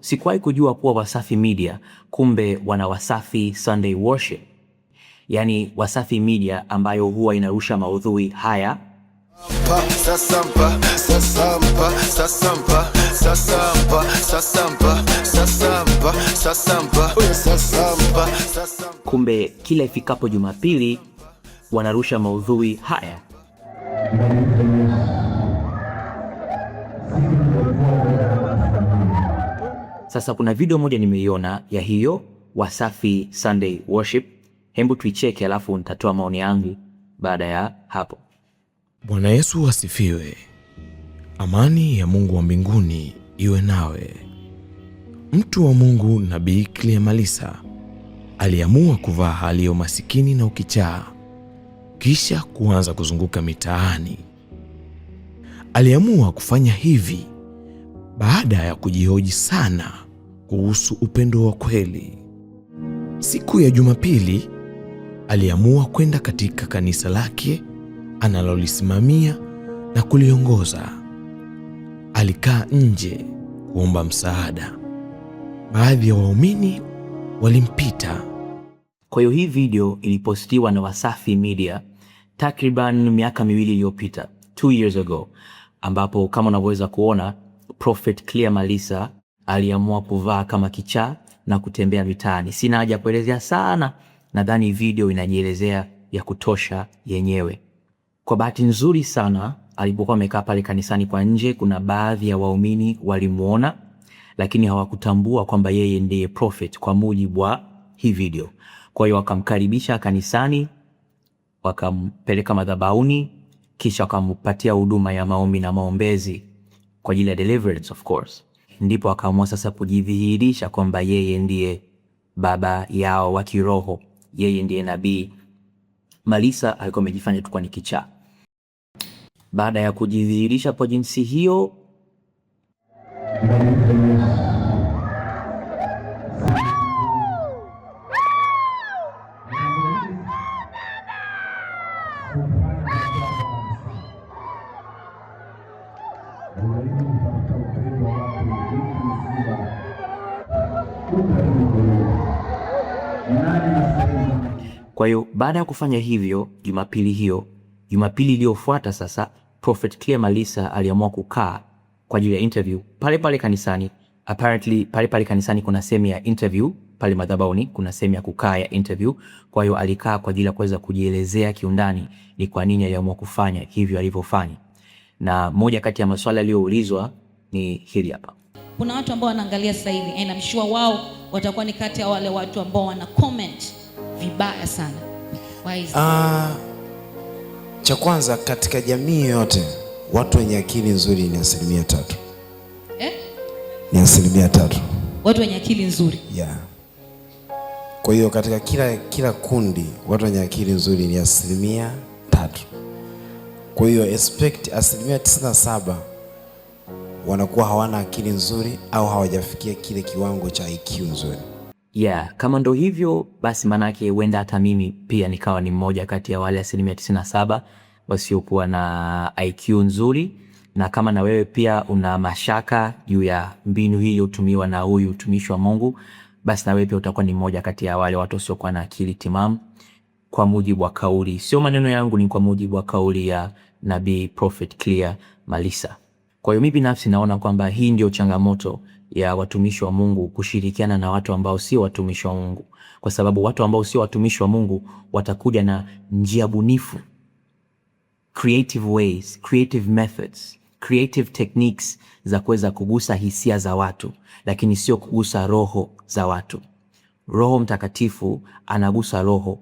Sikuwahi kujua kuwa Wasafi Media kumbe wana Wasafi Sunday Worship. Yaani Wasafi Media ambayo huwa inarusha maudhui haya. Kumbe kila ifikapo Jumapili wanarusha maudhui haya. Sasa kuna video moja nimeiona ya hiyo Wasafi Sunday Worship. Hebu tuicheke alafu nitatoa maoni yangu baada ya hapo. Bwana Yesu asifiwe. Amani ya Mungu wa mbinguni iwe nawe. Mtu wa Mungu Nabii Clear Malisa aliamua kuvaa hali ya umasikini na ukichaa, kisha kuanza kuzunguka mitaani. Aliamua kufanya hivi baada ya kujihoji sana kuhusu upendo wa kweli. Siku ya Jumapili aliamua kwenda katika kanisa lake analolisimamia na kuliongoza. Alikaa nje kuomba msaada. Baadhi ya waumini walimpita. Kwa hiyo hii video ilipostiwa na Wasafi Media takriban miaka 2 iliyopita, 2 years ago, ambapo kama unavyoweza kuona Prophet Clear Malisa aliamua kuvaa kama kichaa na kutembea mitaani. Sina haja kuelezea sana, nadhani video inajielezea ya kutosha yenyewe. Kwa bahati nzuri sana alipokuwa amekaa pale kanisani kwa nje, kuna baadhi ya waumini walimuona lakini hawakutambua kwamba yeye ndiye prophet kwa mujibu wa hii video. Kwa hiyo wakamkaribisha kanisani, wakampeleka madhabahuni, kisha wakampatia huduma ya maombi na maombezi kwa ajili ya deliverance of course. Ndipo akaamua sasa kujidhihirisha kwamba yeye ndiye baba yao wa kiroho, yeye ndiye nabii. Malisa alikuwa amejifanya tu kwa ni kichaa. Baada ya kujidhihirisha kwa jinsi hiyo, kwa hiyo baada ya kufanya hivyo Jumapili iliyofuata sasa Prophet Clear Malisa aliamua kukaa kwa ajili ya interview pale pale kanisani. Apparently pale kanisani kuna sehemu ya interview, pale madhabahuni kuna sehemu ya kukaa ya interview. Kwa hiyo alikaa kwa ajili ya kuweza kujielezea kiundani ni kwa nini aliamua kufanya hivyo alivyofanya. Na moja kati ya maswali aliyoulizwa ni hili hapa. Kuna watu ambao wanaangalia sasa hivi and I'm sure wao watakuwa ni kati ya wale watu ambao wana comment vibaya sana. Why is cha kwanza, katika jamii yote watu wenye akili nzuri ni 3%. Ni 3%. Watu wenye akili nzuri. Yeah. Kwa hiyo katika kila kundi watu wenye akili nzuri ni 3%. Kwa hiyo expect 97% wanakuwa hawana akili nzuri au hawajafikia kile kiwango cha IQ nzuri. Yeah, kama ndo hivyo basi manake huenda hata mimi pia nikawa ni mmoja kati ya wale 97% wasiokuwa na IQ nzuri. Na kama na wewe pia una mashaka juu ya mbinu hii iliyotumiwa na huyu mtumishi wa Mungu, basi na wewe pia utakuwa ni mmoja kati ya wale watu wasiokuwa na akili timamu, kwa mujibu wa kauli, sio maneno yangu, ni kwa mujibu wa kauli ya Nabii Prophet Clear Malisa. Kwa hiyo mimi binafsi naona kwamba hii ndio changamoto ya watumishi wa Mungu kushirikiana na watu ambao sio watumishi wa Mungu, kwa sababu watu ambao sio watumishi wa Mungu watakuja na njia bunifu, creative ways, creative methods, creative techniques za kuweza kugusa hisia za watu, lakini sio kugusa roho za watu. Roho Mtakatifu anagusa roho,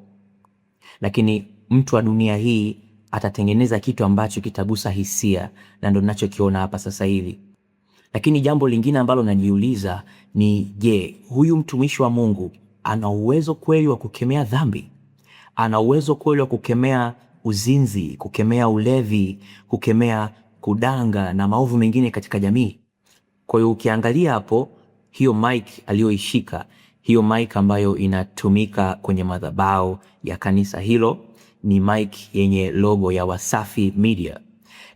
lakini mtu wa dunia hii atatengeneza kitu ambacho kitagusa hisia, na ndio ninachokiona hapa sasa hivi. Lakini jambo lingine ambalo najiuliza ni je, huyu mtumishi wa Mungu ana uwezo kweli wa kukemea dhambi? Ana uwezo kweli wa kukemea uzinzi, kukemea ulevi, kukemea kudanga na maovu mengine katika jamii? Kwa hiyo ukiangalia hapo, hiyo mic aliyoishika, hiyo mic ambayo inatumika kwenye madhabahu ya kanisa hilo, ni mic yenye logo ya Wasafi Media.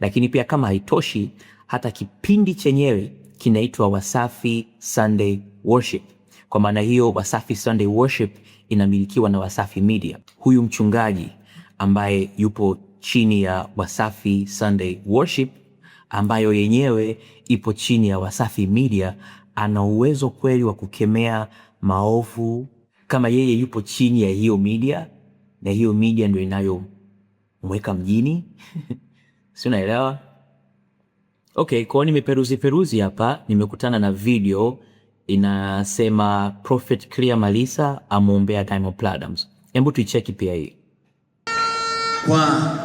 Lakini pia kama haitoshi, hata kipindi chenyewe kinaitwa Wasafi Sunday Worship. Kwa maana hiyo Wasafi Sunday Worship inamilikiwa na Wasafi Media. Huyu mchungaji ambaye yupo chini ya Wasafi Sunday Worship, ambayo yenyewe ipo chini ya Wasafi Media, ana uwezo kweli wa kukemea maovu kama yeye yupo chini ya hiyo media, na hiyo media ndio inayomweka mjini. Si unaelewa? Okay, kwa nimeperuzi hapa, nimekutana na video inasema Prophet Clear Malisa amuombea Diamond Platnumz. Hebu tuicheki pia hii. Kwa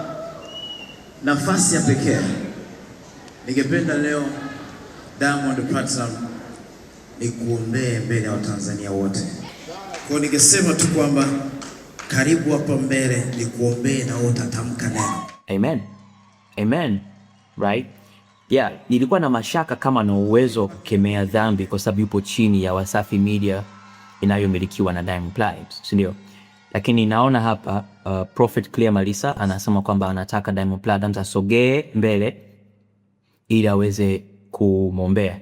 nafasi ya pekee ningependa leo Diamond Platnumz nikuombee mbele ya Watanzania wote. Kwa ningesema tu kwamba karibu hapa mbele nikuombee na utatamka neno. Amen. Amen. Right? Yeah, nilikuwa na mashaka kama na uwezo wa kukemea dhambi kwa sababu yupo chini ya Wasafi Media inayomilikiwa na Diamond Platnumz, si ndio? Lakini naona hapa Prophet Clear Malisa anasema kwamba anataka Diamond Platnumz asogee mbele ili aweze kumwombea.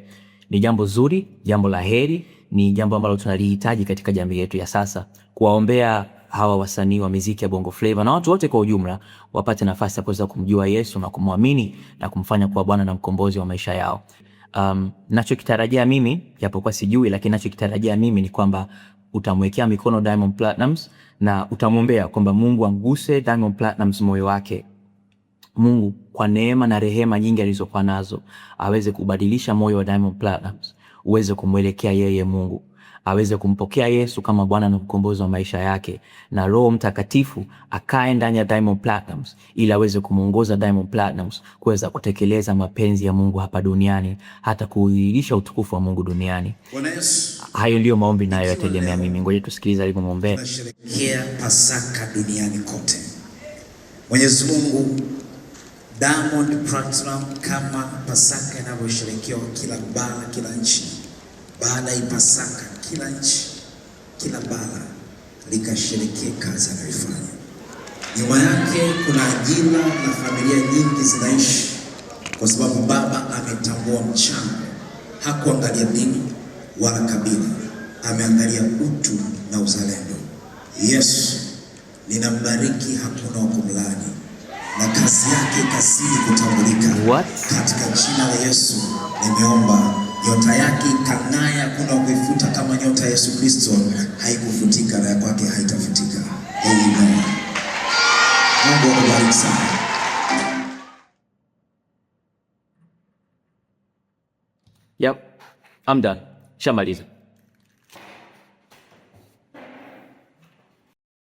Ni jambo zuri, jambo la heri, ni jambo ambalo tunalihitaji katika jamii yetu ya sasa, kuwaombea hawa wasanii wa muziki ya Bongo Flava na watu wote kwa ujumla wapate nafasi ya kuweza kumjua Yesu na kumwamini na kumfanya kuwa Bwana na mkombozi wa maisha yao. Nachokitarajia mimi, japokuwa sijui, lakini nachokitarajia mimi ni kwamba utamwekea mikono Diamond Platnumz na utamwombea kwamba Mungu anguse Diamond Platnumz moyo wake. Mungu kwa neema na rehema nyingi alizokuwa nazo aweze kubadilisha moyo wa Diamond Platnumz, uweze kumwelekea yeye Mungu, aweze kumpokea Yesu kama Bwana na mkombozi wa maisha yake, na Roho Mtakatifu akae ndani ya Diamond Platnumz ili aweze kumuongoza Diamond Platnumz kuweza kutekeleza mapenzi ya Mungu hapa duniani, hata kudhihirisha utukufu wa Mungu duniani. Hayo ndio maombi nayo yategemea mimi. Ngoja tusikilize alivyomwombea. Tunasherehekea Pasaka duniani kote. Mwenyezi Mungu, Diamond Platnumz kama Pasaka inavyosherehekewa kila bara, kila nchi, baada ya Pasaka kila nchi, kila bara likasherehekea kazi anayoifanya. Nyuma yake kuna ajira na familia nyingi zinaishi kwa sababu baba ametambua mchango. Hakuangalia dini wala kabila, ameangalia utu na uzalendo. Yesu, ninambariki, hakuna wa kumlaani, na kazi yake kasidi kutambulika. Katika jina la Yesu nimeomba. Nyota yake ikang'aa, kuna kuifuta kama nyota ya Yesu Kristo haikufutika, na kwake haitafutika. Amen. Mungu akubariki sana. Yep, I'm done. Shamaliza.